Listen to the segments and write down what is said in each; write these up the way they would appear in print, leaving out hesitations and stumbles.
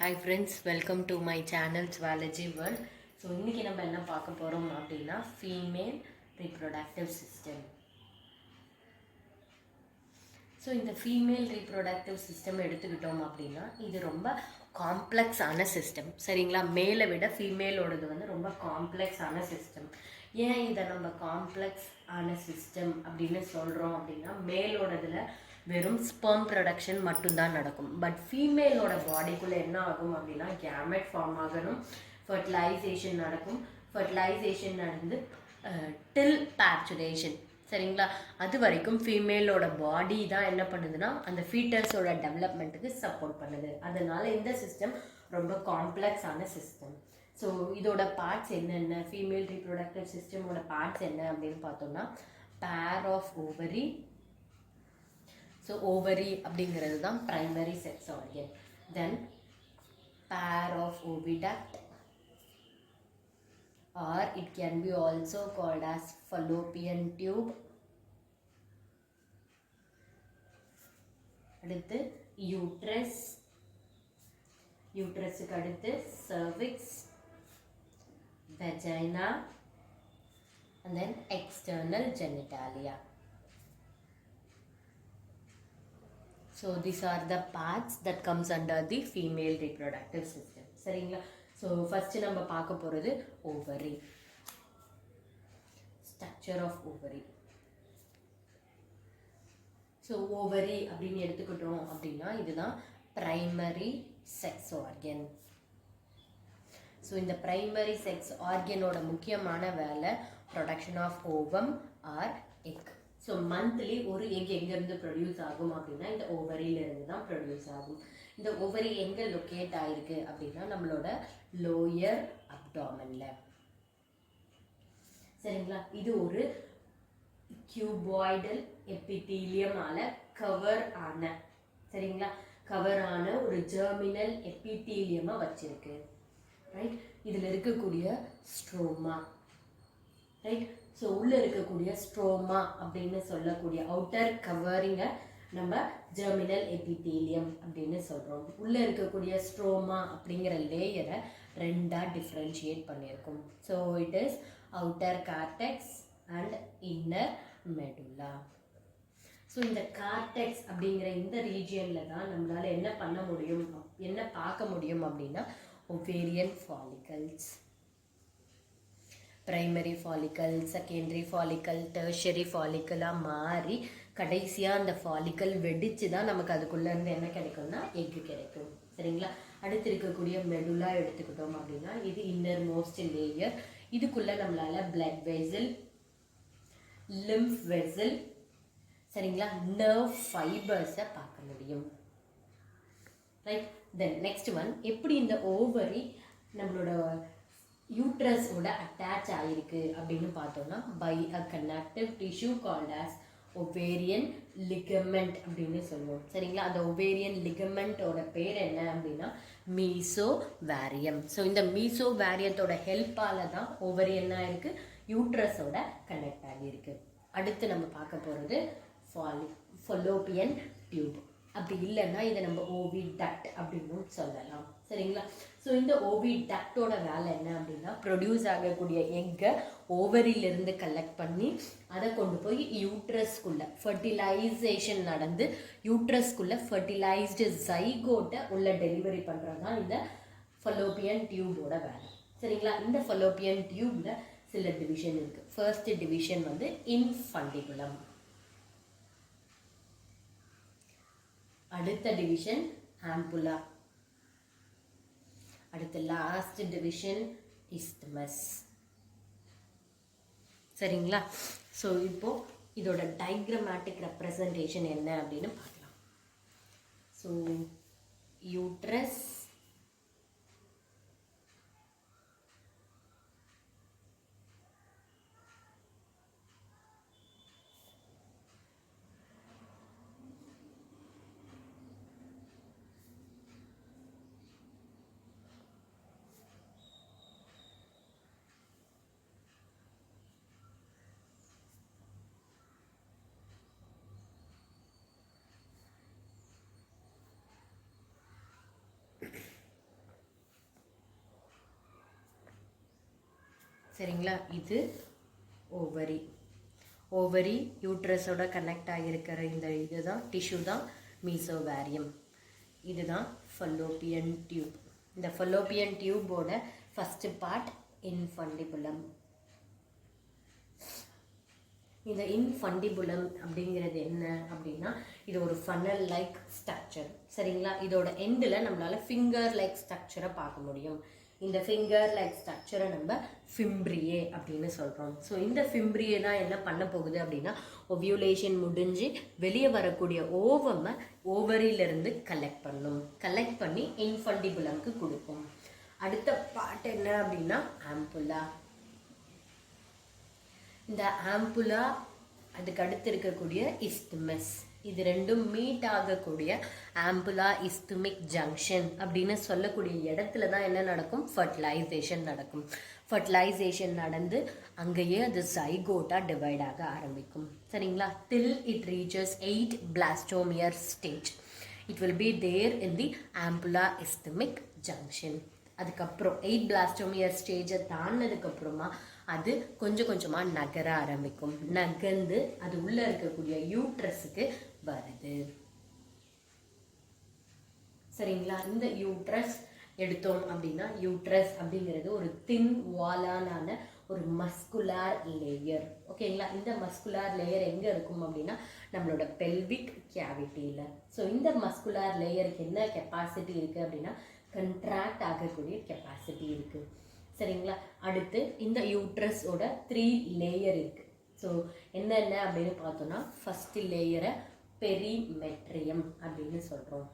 Hi friends, welcome to my channel Swalogy World. So இன்றைக்கி நம்ம என்ன பார்க்க போகிறோம் அப்படின்னா ஃபீமேல் ரீப்ரொடக்டிவ் சிஸ்டம். ஸோ இந்த ஃபீமேல் ரீப்ரொடக்டிவ் சிஸ்டம் எடுத்துக்கிட்டோம் அப்படின்னா இது ரொம்ப காம்ப்ளெக்ஸான சிஸ்டம். சரிங்களா? மேலை விட ஃபீமேலோடது வந்து ரொம்ப காம்ப்ளெக்ஸான சிஸ்டம். ஏன் இதை நம்ம காம்ப்ளெக்ஸ் ஆன சிஸ்டம் அப்படின்னு சொல்கிறோம் அப்படின்னா மேலோடதில் வெறும் ஸ்பெர்ம் ப்ரொடக்ஷன் மட்டும்தான் நடக்கும். பட் ஃபீமேலோட பாடிக்குள்ளே என்ன ஆகும் அப்படின்னா கேமெட் ஃபார்ம் ஆகணும், ஃபர்டிலைசேஷன் நடக்கும். ஃபர்டிலைசேஷன் நடந்து டில் பேச்சுரேஷன். சரிங்களா? அது வரைக்கும் ஃபீமேலோட பாடி தான் என்ன பண்ணுதுன்னா அந்த ஃபீட்டர்ஸோட டெவலப்மெண்ட்டுக்கு சப்போர்ட் பண்ணுது. அதனால இந்த சிஸ்டம் ரொம்ப காம்ப்ளெக்ஸான சிஸ்டம். ஸோ இதோட பார்ட்ஸ் என்னென்ன, ஃபீமேல் ரீப்ரொடக்டிவ் சிஸ்டமோட பார்ட்ஸ் என்ன அப்படின்னு பார்த்தோம்னா pair of ovary. So ovary அப்படிங்கிறது தான் primary sex organ. Then pair of oviduct or it can be also called as fallopian tube. அடுத்து யூட்ரஸ், யூட்ரஸுக்கு அடுத்து cervix, vagina and then external genitalia. So these are the parts that comes under the female reproductive system. சரிங்களா? So first நம்ம பார்க்க போகிறது ovary, structure of ovary. So ovary அப்படின்னு எடுத்துக்கிட்டோம் அப்படின்னா இதுதான் ப்ரைமரி செக்ஸ் ஆர்கன். ஸோ இந்த ப்ரைமரி செக்ஸ் ஆர்கனோட முக்கியமான வேலை production of ovum or egg. So monthly ஒரு எக் எங்கேருந்து ப்ரொடியூஸ் ஆகும் அப்படின்னா இந்த ஓவரியிலேருந்து தான் ப்ரொடியூஸ் ஆகும். இந்த ஓவரி எங்கே லொக்கேட் ஆகிருக்கு அப்படின்னா நம்மளோட லோயர் அப்டாமன்ல. சரிங்களா? இது ஒரு கியூபாய்டல் எபித்தீலியமால கவர் ஆன, சரிங்களா, கவர் ஆன ஒரு ஜெர்மினல் எபித்தீலியமா வச்சிருக்கு. ரைட்? இதில் இருக்கக்கூடிய ஸ்ட்ரோமா, ரைட்? ஸோ உள்ளே இருக்கக்கூடிய ஸ்ட்ரோமா அப்படின்னு சொல்லக்கூடிய அவுட்டர் கவரிங்கை நம்ம ஜெர்மினல் எபித்தீலியம் அப்படின்னு சொல்கிறோம். உள்ளே இருக்கக்கூடிய ஸ்ட்ரோமா அப்படிங்கிற லேயரை ரெண்டாக டிஃப்ரென்ஷியேட் பண்ணியிருக்கோம். So it is outer cortex and inner medulla. So இந்த கார்டெக்ஸ் அப்படிங்கிற இந்த ரீஜியனில் தான் நம்மளால் என்ன பண்ண முடியும், என்ன பார்க்க முடியும் அப்படின்னா ovarian follicles, primary follicle, secondary follicle, tertiary ஃபாலிக்கலாக மாறி கடைசியாக அந்த ஃபாலிக்கல் வெடித்து தான் நமக்கு அதுக்குள்ளேருந்து என்ன கிடைக்கும்னா எக்கு கிடைக்கும். சரிங்களா? அடுத்து இருக்கக்கூடிய மெடுலா எடுத்துக்கிட்டோம் அப்படின்னா இது இன்னர் மோஸ்ட் லேயர். இதுக்குள்ளே நம்மளால் பிளட் வெசல், லிம்ஃப் வெசல், சரிங்களா, நர்வ் ஃபைபர்ஸை பார்க்க முடியும். ரைட்? தென் நெக்ஸ்ட் ஒன், எப்படி இந்த ஓவரி நம்மளோட யூட்ரஸோட அட்டாச் ஆகிருக்கு அப்படின்னு பார்த்தோம்னா by a connective tissue called as ovarian ligament அப்படின்னு சொல்லுவோம். சரிங்களா? அந்த ஒவேரியன் லிகமெண்ட்டோட பேர் என்ன அப்படின்னா மீசோ வேரியம். ஸோ இந்த மீசோ வேரியத்தோட ஹெல்ப்பால் தான் ஓவரி என்ன ஆயிருக்கு, யூட்ரஸோட கனெக்ட் ஆகியிருக்கு. அடுத்து நம்ம பார்க்க போகிறது ஃபலோப்பியன் டியூப். அப்படி இல்லைன்னா இதை நம்ம ஓவி டக்ட் அப்படின்னு சொல்லலாம். சரிங்களா? ஸோ இந்த ஓவி டக்டோட வேலை என்ன அப்படின்னா ப்ரொடியூஸ் ஆகக்கூடிய எக்கை ஓவரியிலிருந்து கலெக்ட் பண்ணி அதை கொண்டு போய் யூட்ரஸ்குள்ளே ஃபர்டிலைசேஷன் நடந்து யூட்ரஸ்குள்ளே ஃபர்டிலைஸ்டு ஜைகோட்டை உள்ள டெலிவரி பண்ணுறது தான் இந்த ஃபலோப்பியன் டியூபோட வேலை. சரிங்களா? இந்த ஃபலோப்பியன் டியூப்பில் சில டிவிஷன் இருக்குது. ஃபர்ஸ்ட் டிவிஷன் வந்து இன்ஃபண்டிகுலம். அடுத்த டிவிஷன் ஆம்புலா. அடுத்த லாஸ்ட் டிவிஷன் இஸ்தமஸ். சரிங்களா? ஸோ இப்போ இதோட டைக்ராமேட்டிக் ரெப்ரசன்டேஷன் என்ன அப்படின்னு பார்க்கலாம். ஸோ யூட்ரஸ், சரிங்களா. இது ஓவரி. ஓவரி யூட்ரஸோட கனெக்ட் ஆகியிருக்கிற இந்த இதுதான் டிஷ்யூ தான் மீசோவேரியம். இதுதான் ஃபல்லோப்பியன் டியூப். இந்த ஃபல்லோப்பியன் டியூபோட ஃபர்ஸ்ட் பார்ட் இன்ஃபண்டிபுலம். இந்த இன்ஃபண்டிபுலம் அப்படிங்கிறது என்ன அப்படின்னா, இது ஒரு ஃபனல் லைக் ஸ்ட்ரக்சர். சரிங்களா. இதோட எண்டில் நம்மளால ஃபிங்கர் லைக் ஸ்ட்ரக்சரை பார்க்க முடியும். இந்த ஃபிங்கர் லைக் ஸ்ட்ரக்சரை நம்ம ஃபிம்ப்ரியே அப்படின்னு சொல்கிறோம். ஸோ இந்த ஃபிம்ப்ரியே தான் என்ன பண்ண போகுது அப்படின்னா, ஒவ்யூலேஷன் முடிஞ்சு வெளியே வரக்கூடிய ஓவமை ஓவரியிலிருந்து கலெக்ட் பண்ணும். கலெக்ட் பண்ணி இன்ஃபண்டிபுலம்க்கு கொடுக்கும். அடுத்த பார்ட் என்ன அப்படின்னா ஆம்புலா. இந்த ஆம்புலா, அதுக்கு அடுத்து இருக்கக்கூடிய இஸ்துமஸ், இது ரெண்டும் மீட் ஆகக்கூடிய ஆம்புலா இஸ்துமிக் ஜங்ஷன் அப்படின்னு சொல்லக்கூடிய இடத்துல தான் என்ன நடக்கும், ஃபர்டிலைசேஷன் நடக்கும். ஃபர்டிலைசேஷன் நடந்து அங்கேயே அது சைகோட்டா டிவைட் ஆக ஆரம்பிக்கும். சரிங்களா. Till it reaches 8 blastomer stage. It will be there in the ampulla isthmic junction. அதுக்கப்புறம் 8 blastomer ஸ்டேஜை தாண்டினதுக்கப்புறமா அது கொஞ்சம் கொஞ்சமாக நகர ஆரம்பிக்கும். நகர்ந்து அது உள்ளே இருக்கக்கூடிய யூட்ரஸுக்கு வருது. சரிங்களா. இந்த யூட்ரஸ் எடுத்தோம் அப்படின்னா, யூட்ரஸ் அப்படிங்கிறது ஒரு தின் வாலான ஒரு மஸ்குலார் லேயர். ஓகேங்களா. இந்த மஸ்குலார் லேயர் எங்கே இருக்கும் அப்படின்னா, நம்மளோட பெல்விக் கேவிட்டியில். ஸோ இந்த மஸ்குலார் லேயருக்கு என்ன கெப்பாசிட்டி இருக்குது அப்படின்னா, கண்ட்ராக்ட் ஆகக்கூடிய கெப்பாசிட்டி இருக்குது. சரிங்களா. அடுத்து இந்த யூட்ரஸோட 3 லேயர் இருக்குது. ஸோ என்னென்ன அப்படின்னு பார்த்தோன்னா, ஃபஸ்ட்டு லேயரை பெரிமெட்ரியம் அப்படின்னு சொல்கிறோம்.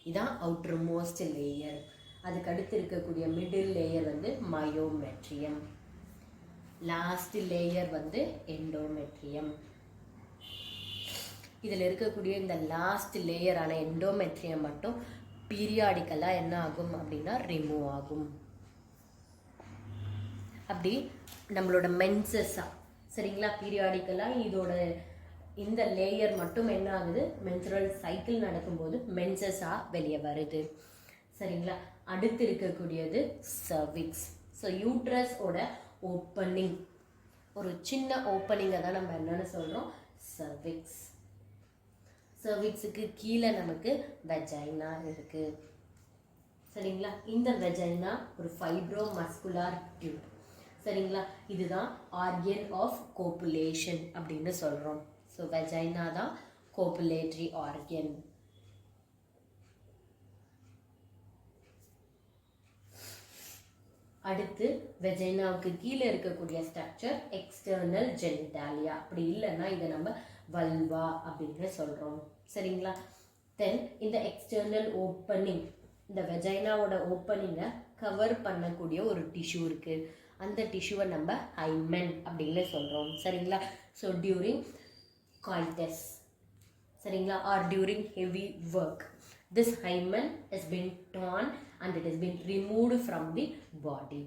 இதான் அவுட்டர் மோஸ்ட் லேயர். அதுக்கு அடுத்து இருக்கக்கூடிய மிடில் லேயர் வந்து மயோமெட்ரியம். லாஸ்ட் லேயர் வந்து எண்டோமெட்ரியம். இதில் இருக்கக்கூடிய இந்த லாஸ்ட் லேயரான எண்டோமெட்ரியம் மட்டும் பீரியாடிக்கலாக என்ன ஆகும் அப்படின்னா ரிமூவ் ஆகும். அப்படி நம்மளோட மென்சஸா, சரிங்களா, பீரியாடிக்கலாக இதோட இந்த லேயர் மட்டும் என்ன ஆகுது, மென்சுரல் சைக்கிள் நடக்கும்போது மென்சஸாக வெளியே வருது. சரிங்களா. அடுத்து இருக்கக்கூடியது சர்விக்ஸ். ஸோ யூட்ரஸோட ஓப்பனிங், ஒரு சின்ன ஓப்பனிங்கை தான் நம்ம என்னன்னு சொல்கிறோம், சர்விக்ஸ். சர்விக்ஸுக்கு கீழே நமக்கு வெஜைனா இருக்குது. சரிங்களா. இந்த வெஜைனா ஒரு ஃபைப்ரோ மஸ்குலார் டியூப். சரிங்களா. இதுதான் ஆர்கன் ஆஃப் கோபுலேஷன் அப்படின்னு சொல்கிறோம். ஸோ வெஜைனா தான் கோபுலேட்டரி ஆர்கன். அடுத்து வெஜைனாவுக்கு கீழே இருக்கக்கூடிய ஸ்ட்ரக்சர் எக்ஸ்டர்னல் ஜெனிட்டாலியா. அப்படி இல்லைன்னா இதை நம்ம வல்வா அப்படின்னு சொல்கிறோம். சரிங்களா. தென் இந்த எக்ஸ்டர்னல் ஓப்பனிங், இந்த வெஜைனாவோட ஓப்பனிங்கை கவர் பண்ணக்கூடிய ஒரு டிஷ்யூ இருக்குது. அந்த டிஷ்யூவை நம்ம ஹைமன் அப்படின்னு சொல்கிறோம். சரிங்களா. ஸோ டியூரிங் காய்டஸ், சரிங்களா, or during heavy work, this hymen has been torn and it has been removed from the body.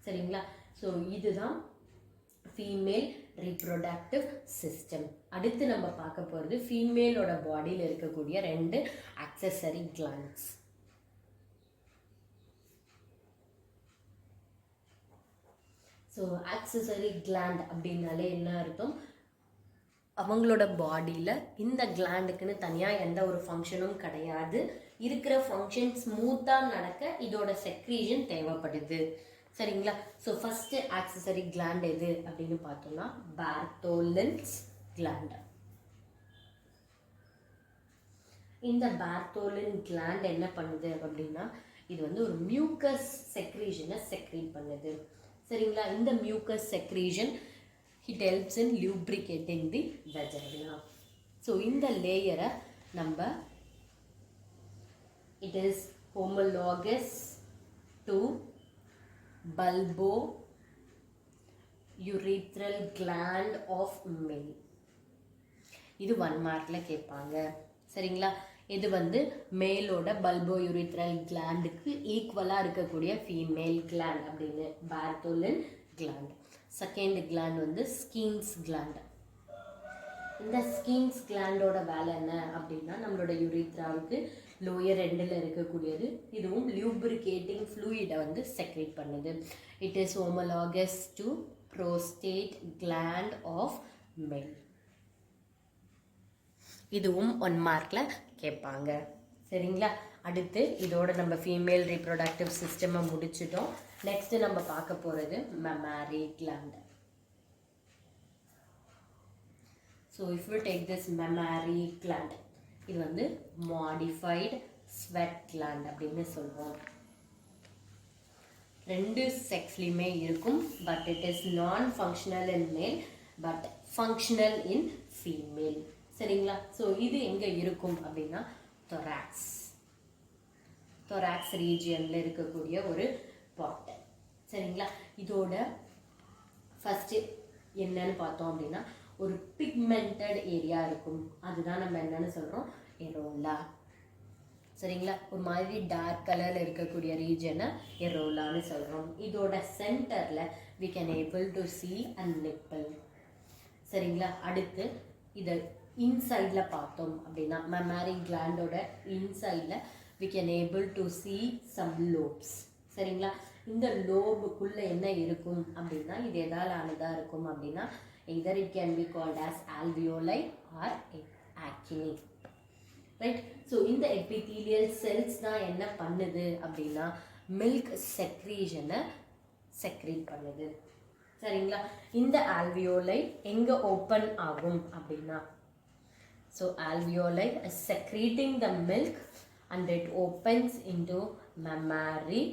சரிங்களா. ஸோ இதுதான் ஃபீமேல் ரீப்ரொடக்டிவ் சிஸ்டம். அடுத்து நம்ம பார்க்க போகிறது ஃபீமேலோட பாடியில் இருக்கக்கூடிய 2 accessory glands. So accessory gland அப்படின்னாலே என்ன அர்த்தம், அவங்களோட பாடியில் இந்த கிளாண்டுக்குன்னு தனியாக எந்த ஒரு ஃபங்க்ஷனும் கிடையாது. இருக்கிற ஃபங்க்ஷன் ஸ்மூத்தாக நடக்க இதோட செக்ரீஷன் தேவைப்படுது. சரிங்களா. ஸோ ஃபஸ்ட்டு ஆக்சசரி கிளாண்ட் எது அப்படின்னு பார்த்தோம்னா பார்த்தோலின்ஸ் கிளாண்ட். இந்த பார்த்தோலின் கிளாண்ட் என்ன பண்ணுது அப்படின்னா, இது வந்து ஒரு மியூக்கஸ் செக்ரீஷனை செக்ரீட் பண்ணுது. சரிங்களா. இந்த mucus secretion it helps in lubricating the vagina. So இந்த லேயரை நம்ம, it is homologous to bulbo urethral gland of male. இது 1 மார்க்கில் கேட்பாங்க. சரிங்களா. இது வந்து மேலோட பல்போ யூரித்ரல் கிளாண்டுக்கு ஈக்குவலாக இருக்கக்கூடிய ஃபீமேல் கிளாண்ட் அப்படின்னு பார்த்தோலின் கிளாண்ட். செகண்ட் கிளாண்ட் வந்து ஸ்கீன்ஸ் கிளாண்ட். இந்த ஸ்கீன்ஸ் கிளாண்டோட வேலை என்ன அப்படின்னா, நம்மளோட யூரித்ராவுக்கு லோயர் எண்டில் இருக்கக்கூடியது. இதுவும் லியூப்ரிகேட்டிங் ஃப்ளூயிடை வந்து செக்ரேட் பண்ணுது. It is homologous to prostate gland of male. இதுவும் 1 மார்க்ல கேட்பாங்க. சரிங்களா? அடுத்து இதோட நம்ம ஃபீமேல் ரீப்ரொடக்டிவ் சிஸ்டமை முடிச்சிட்டோம். நெக்ஸ்ட் நம்ம பார்க்க போகிறது mammary gland. So if you take this mammary gland, இது வந்து modified sweat gland அப்படின்னு சொல்லுவோம். ரெண்டு செக்ஸ்லையுமே இருக்கும். பட் இட் இஸ் நான் ஃபங்க்ஷனல் இன் மேல் பட் ஃபங்க்ஷனல் இன் ஃபீமேல். சரிங்களா? ஸோ இது எங்கே இருக்கும் அப்படின்னா தொராக்ஸ் ரீஜியனில் இருக்கக்கூடிய ஒரு பாட். சரிங்களா? இதோட ஃபஸ்ட்டு என்னன்னு பார்த்தோம் அப்படின்னா ஒரு பிக்மெண்டட் ஏரியா இருக்கும். அதுதான் நம்ம என்னன்னு சொல்கிறோம், எரோலா. சரிங்களா? ஒரு மாதிரி டார்க் கலரில் இருக்கக்கூடிய ரீஜனை எரோலான்னு சொல்கிறோம். இதோட சென்டரில் we can able to see a nipple. சரிங்களா? அடுத்து இதை இன்சைடில் பார்த்தோம் அப்படின்னா mammary glandோட இன்சைடில் we can able to see some lobes. சரிங்களா? இந்த லோபுக்குள்ளே என்ன இருக்கும் அப்படின்னா இது எதால் ஆனதாக இருக்கும் அப்படின்னா either it can be called as alveoli or acini. Right? So இந்த எபித்தீலியல் செல்ஸ் தான் என்ன பண்ணுது அப்படின்னா மில்க் செக்ரீஷனை செக்ரீட் பண்ணுது. சரிங்களா? இந்த ஆல்வியோலை எங்கே ஓப்பன் ஆகும் அப்படின்னா so alveoli secreting the milk and it opens into mammary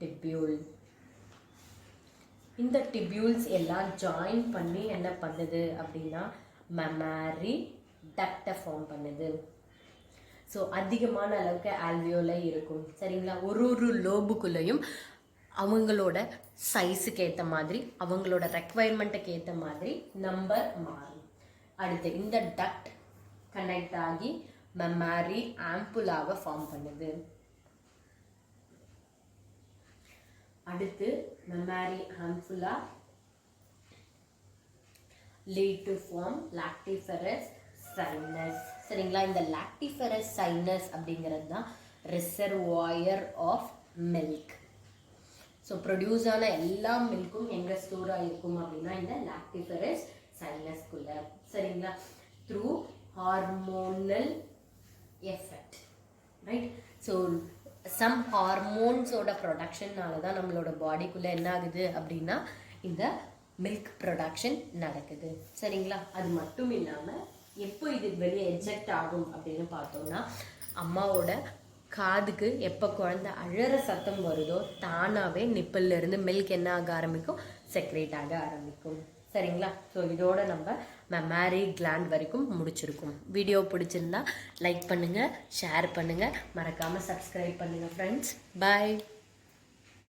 tubule. இந்த டிபியூல்ஸ் எல்லாம் ஜாயின் பண்ணி என்ன பண்ணுது அப்படின்னா mammary duct ஃபார்ம் பண்ணுது. ஸோ அதிகமான அளவுக்கு ஆல்வியோலை இருக்கும். சரிங்களா? ஒரு லோபுக்குள்ளேயும் அவங்களோட சைஸுக்கு ஏற்ற மாதிரி அவங்களோட ரெக்குவயர்மெண்ட்டுக்கு ஏற்ற மாதிரி நம்பர் மாறும். அடுத்து இந்த டக்ட் கனெக்ட் ஆகி mammary ஆம்புலாவை ஃபார்ம் பண்ணுது. அடுத்து mammary ஆம்புலா lead to form lactiferous sinus. சரிங்களா? இந்த லாக்டிஃபெரஸ் சைனஸ் அப்படிங்கிறது தான் reservoir of milk. So produce ஆன எல்லா மில்க்கும் எங்கே ஸ்டோர் ஆகிருக்கும் அப்படின்னா இந்த லாக்டிஃபெரஸ் சைனஸ்குள்ள. சரிங்களா? Through hormonal effect. Right? So some ஹார்மோன்ஸோட ப்ரொடக்ஷன்னால தான் நம்மளோட பாடிக்குள்ளே என்ன ஆகுது அப்படின்னா இந்த மில்க் ப்ரொடக்ஷன் நடக்குது. சரிங்களா? அது மட்டும் இல்லாமல் எப்போ இது வெளியே எஜெக்ட் ஆகும் அப்படின்னு பார்த்தோம்னா அம்மாவோட காதுக்கு எப்போ குழந்தை அழற சத்தம் வருதோ தானாகவே நிப்பிள்ல இருந்து மில்க் என்ன ஆக ஆரம்பிக்கும், செக்ரேட் ஆக ஆரம்பிக்கும். சரிங்களா? ஸோ இதோட நம்ம mammary gland வரைக்கும் முடிச்சிருக்கோம். வீடியோ பிடிச்சிருந்தா லைக் பண்ணுங்கள், ஷேர் பண்ணுங்கள், மறக்காமல் சப்ஸ்கிரைப் பண்ணுங்கள் ஃப்ரெண்ட்ஸ். பாய்.